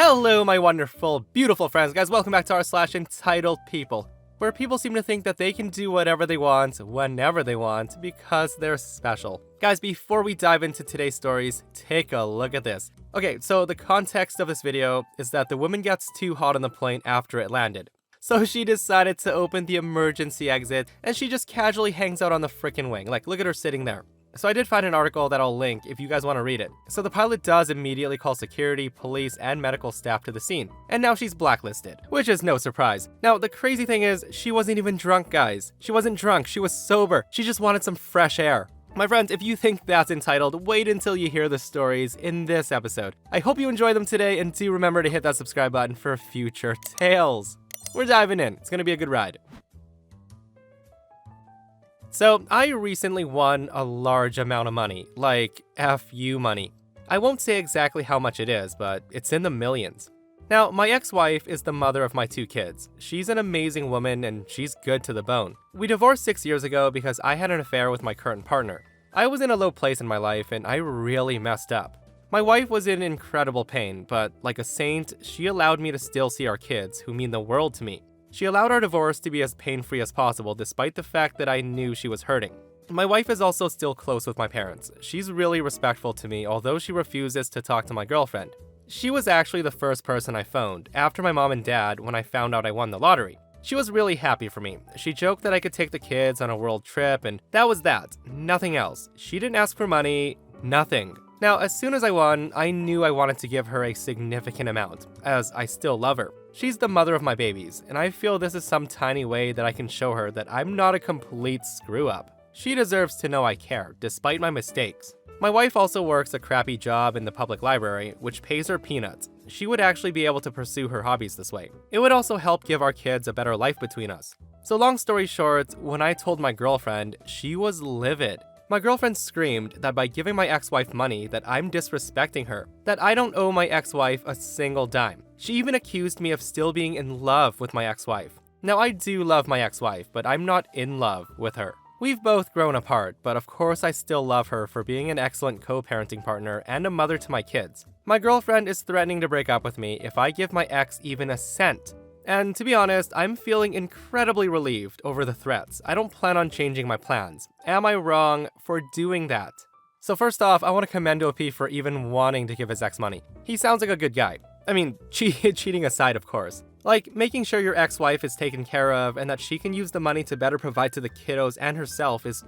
Hello, my wonderful, beautiful friends. Guys, welcome back to our /EntitledPeople, where people seem to think that they can do whatever they want, whenever they want, because they're special. Guys, before we dive into today's stories, take a look at this. Okay, so the context of this video is that the woman gets too hot on the plane after it landed. So she decided to open the emergency exit, and she just casually hangs out on the frickin' wing. Like, look at her sitting there. So I did find an article that I'll link if you guys want to read it. So the pilot does immediately call security, police, and medical staff to the scene. And now she's blacklisted, which is no surprise. Now, the crazy thing is, she wasn't even drunk, guys. She wasn't drunk, she was sober. She just wanted some fresh air. My friends, if you think that's entitled, wait until you hear the stories in this episode. I hope you enjoy them today, and do remember to hit that subscribe button for future tales. We're diving in. It's gonna be a good ride. So, I recently won a large amount of money, like FU money. I won't say exactly how much it is, but it's in the millions. Now, my ex-wife is the mother of my 2 kids. She's an amazing woman and she's good to the bone. We divorced 6 years ago because I had an affair with my current partner. I was in a low place in my life and I really messed up. My wife was in incredible pain, but like a saint, she allowed me to still see our kids, who mean the world to me. She allowed our divorce to be as pain-free as possible despite the fact that I knew she was hurting. My wife is also still close with my parents. She's really respectful to me, although she refuses to talk to my girlfriend. She was actually the first person I phoned, after my mom and dad, when I found out I won the lottery. She was really happy for me. She joked that I could take the kids on a world trip, and that was that. Nothing else. She didn't ask for money, nothing. Now, as soon as I won, I knew I wanted to give her a significant amount, as I still love her. She's the mother of my babies, and I feel this is some tiny way that I can show her that I'm not a complete screw-up. She deserves to know I care, despite my mistakes. My wife also works a crappy job in the public library, which pays her peanuts. She would actually be able to pursue her hobbies this way. It would also help give our kids a better life between us. So long story short, when I told my girlfriend, she was livid. My girlfriend screamed that by giving my ex-wife money that I'm disrespecting her, that I don't owe my ex-wife a single dime. She even accused me of still being in love with my ex-wife. Now, I do love my ex-wife, but I'm not in love with her. We've both grown apart, but of course I still love her for being an excellent co-parenting partner and a mother to my kids. My girlfriend is threatening to break up with me if I give my ex even a cent. And to be honest, I'm feeling incredibly relieved over the threats. I don't plan on changing my plans. Am I wrong for doing that? So first off, I want to commend OP for even wanting to give his ex money. He sounds like a good guy. I mean, cheating aside, of course. Like, making sure your ex-wife is taken care of and that she can use the money to better provide to the kiddos and herself is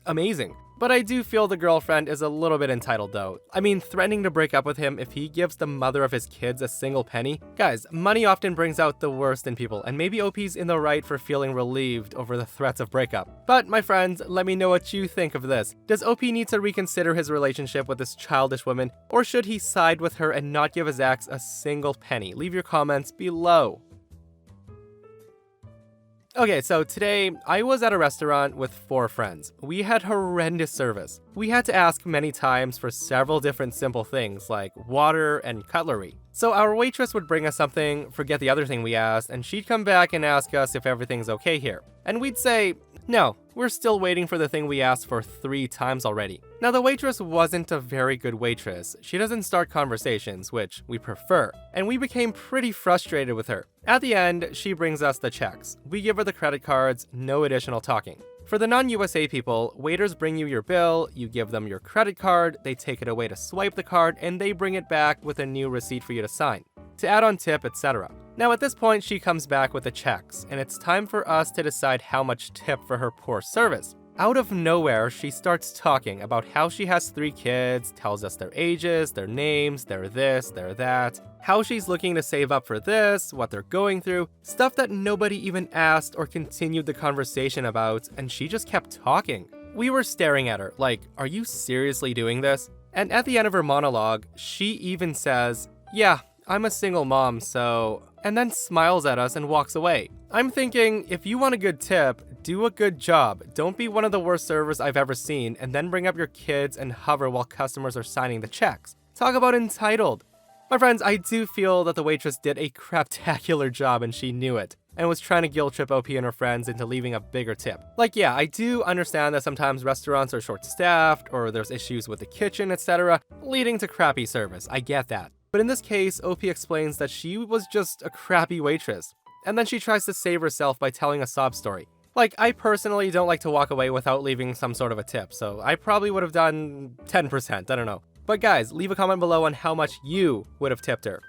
amazing. But I do feel the girlfriend is a little bit entitled though. I mean, threatening to break up with him if he gives the mother of his kids a single penny? Guys, money often brings out the worst in people, and maybe OP's in the right for feeling relieved over the threats of breakup. But my friends, let me know what you think of this. Does OP need to reconsider his relationship with this childish woman, or should he side with her and not give his ex a single penny? Leave your comments below. Okay, so today, I was at a restaurant with 4 friends. We had horrendous service. We had to ask many times for several different simple things like water and cutlery. So our waitress would bring us something, forget the other thing we asked, and she'd come back and ask us if everything's okay here. And we'd say, no, we're still waiting for the thing we asked for 3 times already. Now, the waitress wasn't a very good waitress. She doesn't start conversations, which we prefer, and we became pretty frustrated with her. At the end, she brings us the checks. We give her the credit cards, no additional talking. For the non-USA people, waiters bring you your bill, you give them your credit card, they take it away to swipe the card, and they bring it back with a new receipt for you to sign, to add on tip, etc. Now at this point, she comes back with the checks, and it's time for us to decide how much tip for her poor service. Out of nowhere, she starts talking about how she has 3 kids, tells us their ages, their names, their this, their that, how she's looking to save up for this, what they're going through, stuff that nobody even asked or continued the conversation about, and she just kept talking. We were staring at her, like, are you seriously doing this? And at the end of her monologue, she even says, yeah, I'm a single mom, so... and then smiles at us and walks away. I'm thinking, if you want a good tip, do a good job. Don't be one of the worst servers I've ever seen, and then bring up your kids and hover while customers are signing the checks. Talk about entitled. My friends, I do feel that the waitress did a craptacular job and she knew it, and was trying to guilt trip OP and her friends into leaving a bigger tip. Like, yeah, I do understand that sometimes restaurants are short-staffed, or there's issues with the kitchen, etc., leading to crappy service. I get that. But in this case, OP explains that she was just a crappy waitress. And then she tries to save herself by telling a sob story. Like, I personally don't like to walk away without leaving some sort of a tip, so I probably would have done 10%, I don't know. But guys, leave a comment below on how much you would have tipped her.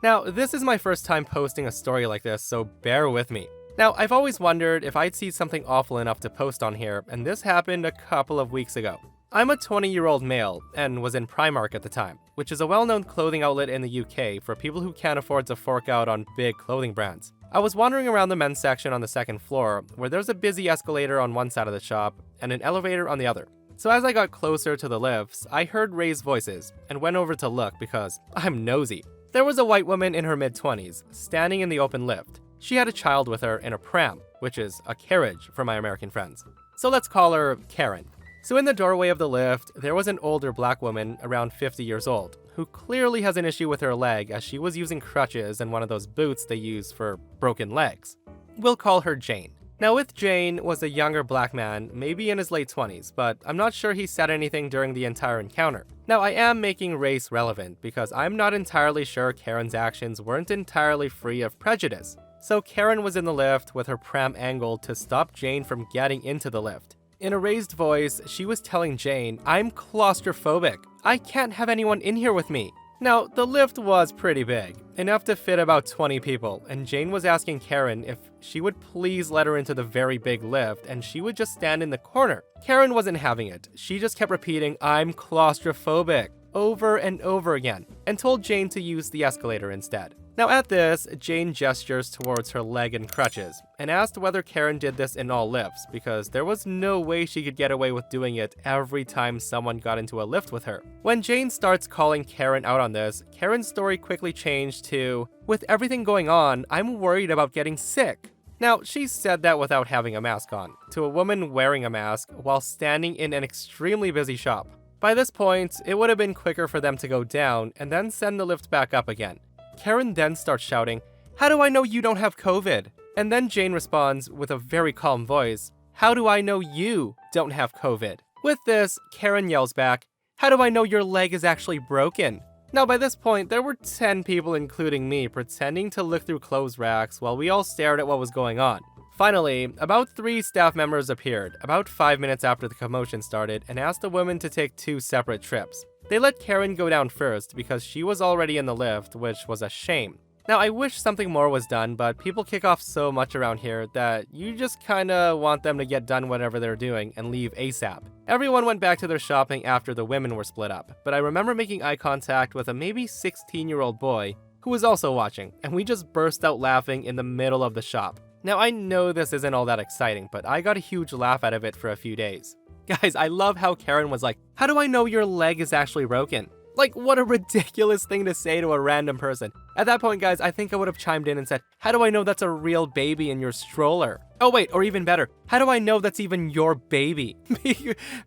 Now, this is my first time posting a story like this, so bear with me. Now, I've always wondered if I'd see something awful enough to post on here, and this happened a couple of weeks ago. I'm a 20-year-old male, and was in Primark at the time, which is a well-known clothing outlet in the UK for people who can't afford to fork out on big clothing brands. I was wandering around the men's section on the second floor, where there's a busy escalator on one side of the shop, and an elevator on the other. So as I got closer to the lifts, I heard raised voices, and went over to look because I'm nosy. There was a white woman in her mid-20s, standing in the open lift. She had a child with her in a pram, which is a carriage for my American friends. So let's call her Karen. So in the doorway of the lift, there was an older black woman around 50 years old, who clearly has an issue with her leg as she was using crutches and one of those boots they use for broken legs. We'll call her Jane. Now with Jane was a younger black man, maybe in his late 20s, but I'm not sure he said anything during the entire encounter. Now I am making race relevant because I'm not entirely sure Karen's actions weren't entirely free of prejudice. So Karen was in the lift with her pram angled to stop Jane from getting into the lift. In a raised voice, she was telling Jane, "I'm claustrophobic. I can't have anyone in here with me." Now, the lift was pretty big, enough to fit about 20 people, and Jane was asking Karen if she would please let her into the very big lift and she would just stand in the corner. Karen wasn't having it. She just kept repeating, "I'm claustrophobic," over and over again, and told Jane to use the escalator instead. Now at this, Jane gestures towards her leg and crutches, and asked whether Karen did this in all lifts, because there was no way she could get away with doing it every time someone got into a lift with her. When Jane starts calling Karen out on this, Karen's story quickly changed to, "With everything going on, I'm worried about getting sick." Now, she said that without having a mask on, to a woman wearing a mask while standing in an extremely busy shop. By this point, it would have been quicker for them to go down and then send the lift back up again. Karen then starts shouting, "How do I know you don't have COVID?" And then Jane responds with a very calm voice, "How do I know you don't have COVID?" With this, Karen yells back, "How do I know your leg is actually broken?" Now by this point, there were 10 people including me pretending to look through clothes racks while we all stared at what was going on. Finally, about 3 staff members appeared, about 5 minutes after the commotion started, and asked the women to take 2 separate trips. They let Karen go down first because she was already in the lift, which was a shame. Now I wish something more was done, but people kick off so much around here that you just kinda want them to get done whatever they're doing and leave ASAP. Everyone went back to their shopping after the women were split up, but I remember making eye contact with a maybe 16-year-old boy who was also watching, and we just burst out laughing in the middle of the shop. Now I know this isn't all that exciting, but I got a huge laugh out of it for a few days. Guys, I love how Karen was like, "How do I know your leg is actually broken?" Like, what a ridiculous thing to say to a random person. At that point, guys, I think I would have chimed in and said, "How do I know that's a real baby in your stroller?" Oh wait, or even better, how do I know that's even your baby?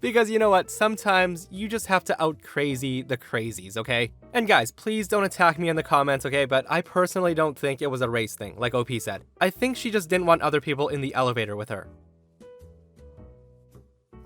Because you know what, sometimes you just have to out crazy the crazies, okay? And guys, please don't attack me in the comments, okay? But I personally don't think it was a race thing, like OP said. I think she just didn't want other people in the elevator with her.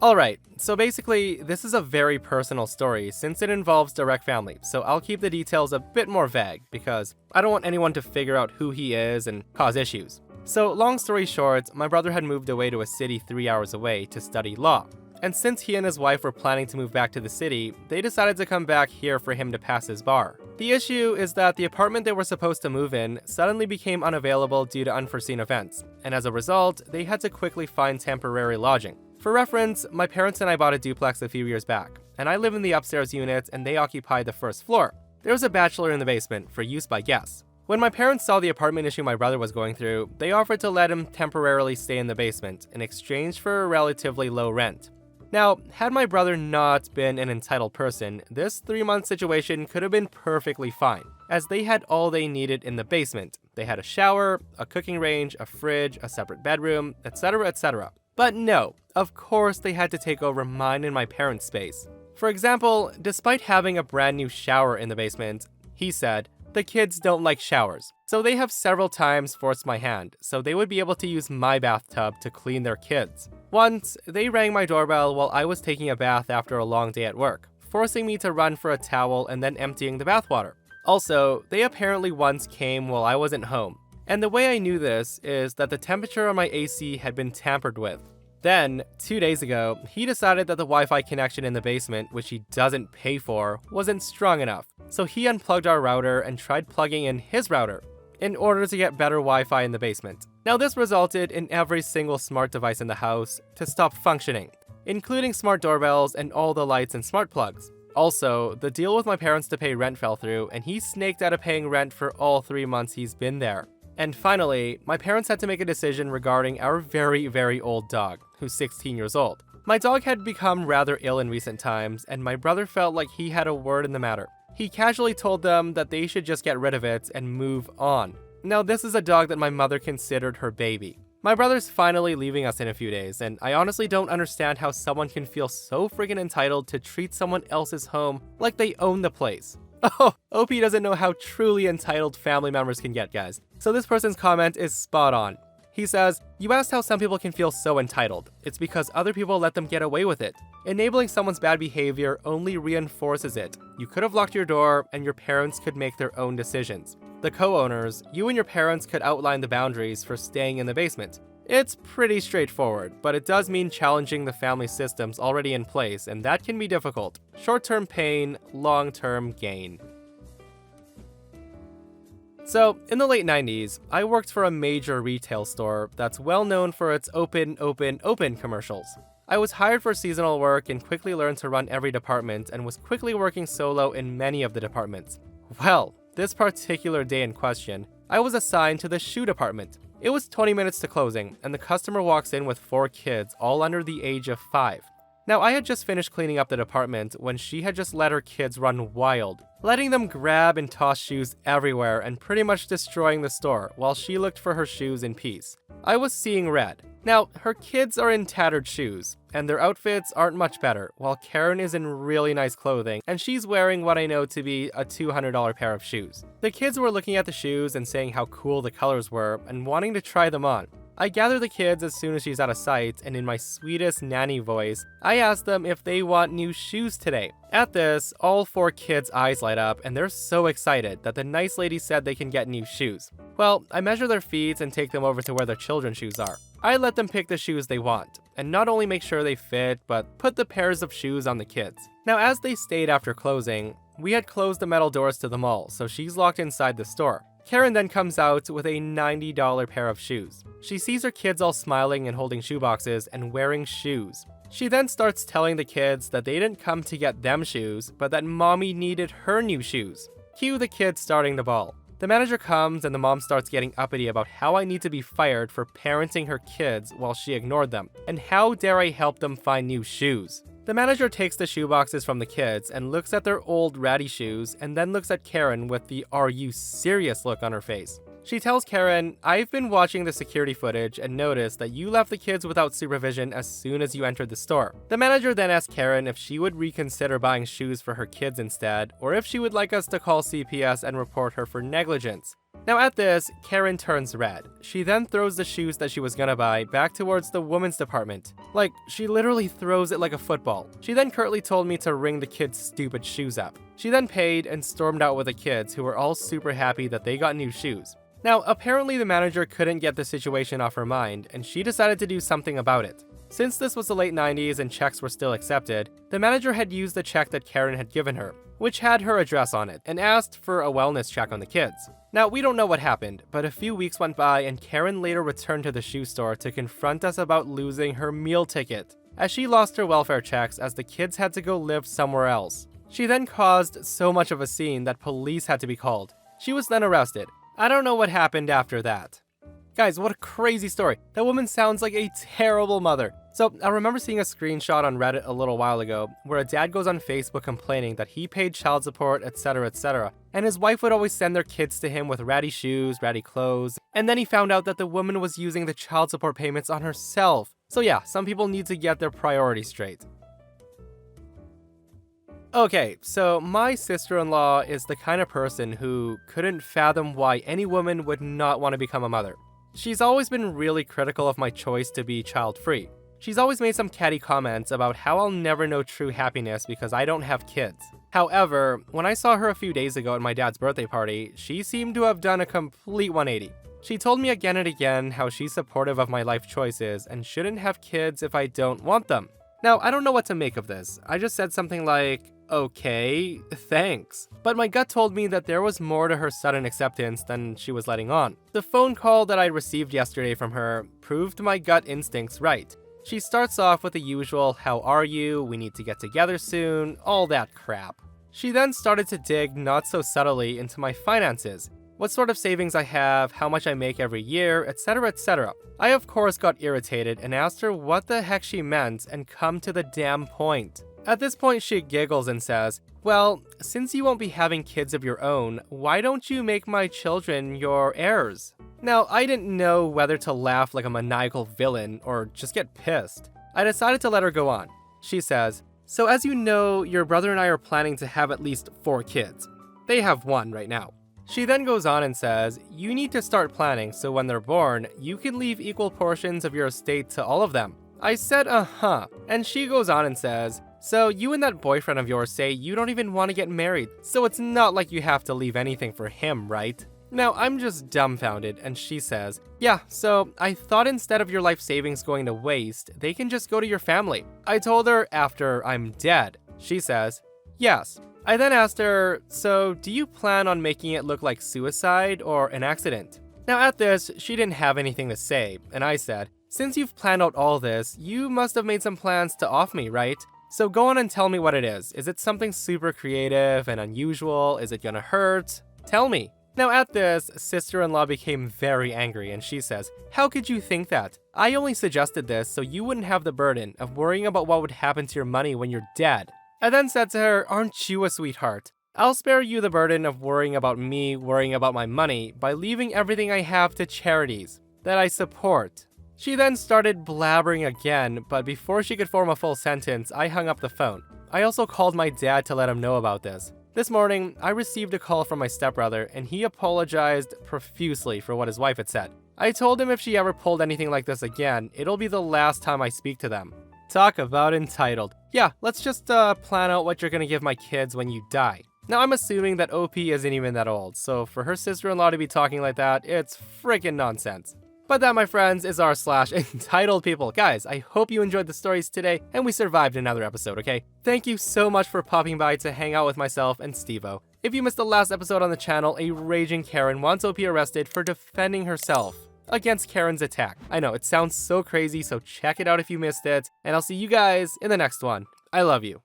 Alright, so basically, this is a very personal story since it involves direct family, so I'll keep the details a bit more vague because I don't want anyone to figure out who he is and cause issues. So long story short, my brother had moved away to a city 3 hours away to study law. And since he and his wife were planning to move back to the city, they decided to come back here for him to pass his bar. The issue is that the apartment they were supposed to move in suddenly became unavailable due to unforeseen events, and as a result, they had to quickly find temporary lodging. For reference, my parents and I bought a duplex a few years back, and I live in the upstairs unit and they occupy the first floor. There was a bachelor in the basement for use by guests. When my parents saw the apartment issue my brother was going through, they offered to let him temporarily stay in the basement in exchange for a relatively low rent. Now, had my brother not been an entitled person, this 3-month situation could have been perfectly fine, as they had all they needed in the basement. They had a shower, a cooking range, a fridge, a separate bedroom, etc, etc. But no, of course they had to take over mine and my parents' space. For example, despite having a brand new shower in the basement, he said, "The kids don't like showers." So they have several times forced my hand, so they would be able to use my bathtub to clean their kids. Once, they rang my doorbell while I was taking a bath after a long day at work, forcing me to run for a towel and then emptying the bathwater. Also, they apparently once came while I wasn't home. And the way I knew this is that the temperature on my AC had been tampered with. Then, 2 days ago, he decided that the Wi-Fi connection in the basement, which he doesn't pay for, wasn't strong enough. So he unplugged our router and tried plugging in his router in order to get better Wi-Fi in the basement. Now this resulted in every single smart device in the house to stop functioning, including smart doorbells and all the lights and smart plugs. Also, the deal with my parents to pay rent fell through, and he snaked out of paying rent for all 3 months he's been there. And finally, my parents had to make a decision regarding our very, very old dog, who's 16 years old. My dog had become rather ill in recent times, and my brother felt like he had a word in the matter. He casually told them that they should just get rid of it and move on. Now, this is a dog that my mother considered her baby. My brother's finally leaving us in a few days, and I honestly don't understand how someone can feel so friggin' entitled to treat someone else's home like they own the place. Oh, OP doesn't know how truly entitled family members can get, guys. So this person's comment is spot on. He says, "You asked how some people can feel so entitled. It's because other people let them get away with it. Enabling someone's bad behavior only reinforces it. You could have locked your door, and your parents could make their own decisions. The co-owners, you and your parents could outline the boundaries for staying in the basement. It's pretty straightforward, but it does mean challenging the family systems already in place, and that can be difficult. Short-term pain, long-term gain." So, in the late 90s, I worked for a major retail store that's well known for its open commercials. I was hired for seasonal work and quickly learned to run every department and was quickly working solo in many of the departments. Well, this particular day in question, I was assigned to the shoe department. It was 20 minutes to closing, and the customer walks in with 4 kids, all under the age of 5. Now, I had just finished cleaning up the department when she had just let her kids run wild, letting them grab and toss shoes everywhere and pretty much destroying the store while she looked for her shoes in peace. I was seeing red. Now, her kids are in tattered shoes, and their outfits aren't much better, while Karen is in really nice clothing, and she's wearing what I know to be a $200 pair of shoes. The kids were looking at the shoes and saying how cool the colors were and wanting to try them on. I gather the kids as soon as she's out of sight, and in my sweetest nanny voice, I ask them if they want new shoes today. At this, all 4 kids' eyes light up, and they're so excited that the nice lady said they can get new shoes. Well, I measure their feet and take them over to where their children's shoes are. I let them pick the shoes they want, and not only make sure they fit, but put the pairs of shoes on the kids. Now, as they stayed after closing, we had closed the metal doors to the mall, so she's locked inside the store. Karen then comes out with a $90 pair of shoes. She sees her kids all smiling and holding shoeboxes and wearing shoes. She then starts telling the kids that they didn't come to get them shoes, but that mommy needed her new shoes. Cue the kids starting the ball. The manager comes and the mom starts getting uppity about how I need to be fired for parenting her kids while she ignored them, and how dare I help them find new shoes. The manager takes the shoeboxes from the kids and looks at their old ratty shoes and then looks at Karen with the "are you serious" look on her face. She tells Karen, "I've been watching the security footage and noticed that you left the kids without supervision as soon as you entered the store." The manager then asks Karen if she would reconsider buying shoes for her kids instead, or if she would like us to call CPS and report her for negligence. Now at this, Karen turns red. She then throws the shoes that she was gonna buy back towards the women's department. Like, she literally throws it like a football. She then curtly told me to ring the kids' stupid shoes up. She then paid and stormed out with the kids, who were all super happy that they got new shoes. Now, apparently the manager couldn't get the situation off her mind, and she decided to do something about it. Since this was the late 90s and checks were still accepted, the manager had used the check that Karen had given her, which had her address on it, and asked for a wellness check on the kids. Now, we don't know what happened, but a few weeks went by and Karen later returned to the shoe store to confront us about losing her meal ticket, as she lost her welfare checks as the kids had to go live somewhere else. She then caused so much of a scene that police had to be called. She was then arrested. I don't know what happened after that. Guys, what a crazy story. That woman sounds like a terrible mother. So, I remember seeing a screenshot on Reddit a little while ago where a dad goes on Facebook complaining that he paid child support, etc., and his wife would always send their kids to him with ratty shoes, ratty clothes, and then he found out that the woman was using the child support payments on herself. So yeah, some people need to get their priorities straight. Okay, so my sister-in-law is the kind of person who couldn't fathom why any woman would not want to become a mother. She's always been really critical of my choice to be child-free. She's always made some catty comments about how I'll never know true happiness because I don't have kids. However, when I saw her a few days ago at my dad's birthday party, she seemed to have done a complete 180. She told me again and again how she's supportive of my life choices and shouldn't have kids if I don't want them. Now, I don't know what to make of this. I just said something like, okay, thanks. But my gut told me that there was more to her sudden acceptance than she was letting on. The phone call that I received yesterday from her proved my gut instincts right. She starts off with the usual, how are you, we need to get together soon, all that crap. She then started to dig not so subtly into my finances, what sort of savings I have, how much I make every year, etc, etc. I of course got irritated and asked her what the heck she meant and come to the damn point. At this point she giggles and says, well, since you won't be having kids of your own, why don't you make my children your heirs? Now, I didn't know whether to laugh like a maniacal villain or just get pissed. I decided to let her go on. She says, so as you know, your brother and I are planning to have at least 4 kids. They have 1 right now. She then goes on and says, you need to start planning so when they're born, you can leave equal portions of your estate to all of them. I said, uh-huh, and she goes on and says, so you and that boyfriend of yours say you don't even want to get married, so it's not like you have to leave anything for him, right? Now, I'm just dumbfounded, and she says, yeah, so I thought instead of your life savings going to waste, they can just go to your family. I told her after I'm dead. She says, yes. I then asked her, so do you plan on making it look like suicide or an accident? Now at this, she didn't have anything to say, and I said, since you've planned out all this, you must have made some plans to off me, right? So go on and tell me what it is. Is it something super creative and unusual? Is it gonna hurt? Tell me. Now at this, sister-in-law became very angry and she says, how could you think that? I only suggested this so you wouldn't have the burden of worrying about what would happen to your money when you're dead. I then said to her, aren't you a sweetheart? I'll spare you the burden of worrying about me worrying about my money by leaving everything I have to charities that I support. She then started blabbering again, but before she could form a full sentence, I hung up the phone. I also called my dad to let him know about this. This morning, I received a call from my stepbrother, and he apologized profusely for what his wife had said. I told him if she ever pulled anything like this again, it'll be the last time I speak to them. Talk about entitled. Yeah, let's just plan out what you're gonna give my kids when you die. Now, I'm assuming that OP isn't even that old, so for her sister-in-law to be talking like that, it's freaking nonsense. But that, my friends, is our /entitled people. Guys, I hope you enjoyed the stories today, and we survived another episode, okay? Thank you so much for popping by to hang out with myself and Steve-O. If you missed the last episode on the channel, a raging Karen wants OP arrested for defending herself against Karen's attack. I know, it sounds so crazy, so check it out if you missed it, and I'll see you guys in the next one. I love you.